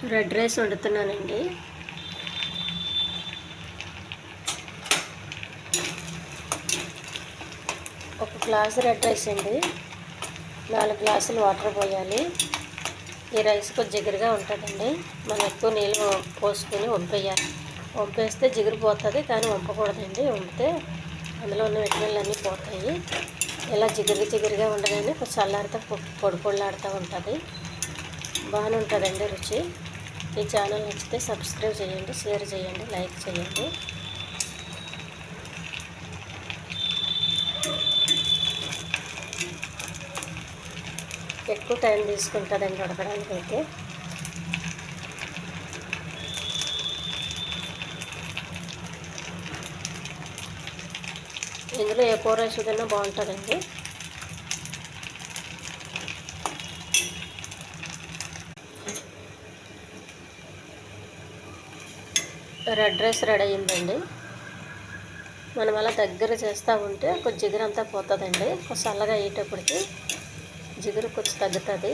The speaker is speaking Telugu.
Red rice వండుతున్నానండి. ఒక గ్లాసు రెడ్ రైస్ అండి. 4 గ్లాసులు వాటర్ పోయాలి. ఈ రైస్ కొంచెం జిగురుగా ఉంటుందండి. మనం ఎక్కువ నీళ్ళు పోసుకొని వంపేయాలి. వంపేస్తే జిగురు పోతుంది, కానీ వంపకూడదండి. వంపితే అందులో ఉన్న విటమిన్లు అన్నీ పోతాయి. ఇలా జిగురుగా ఉండగానే కొంచెం చల్లారితే పొడి పొడిలాడుతూ ఉంటుంది. బాగానే ఉంటుందండి రుచి. ఈ ఛానల్ నచ్చితే సబ్స్క్రైబ్ చేయండి, షేర్ చేయండి, లైక్ చేయండి. ఎక్కువ టైం తీసుకుంటుందండి ఉడకడానికి అయితే. ఇందులో ఏ కూర వేసుకున్నా బాగుంటుందండి. రెడ్ రైస్ రెడీ అయిందండి. మనం అలా దగ్గర చేస్తూ ఉంటే కొంచెం జిగురు అంతా పోతుందండి. కొంచెం చల్లగా అయ్యేటప్పటికి జిగురు కొంచెం తగ్గుతుంది.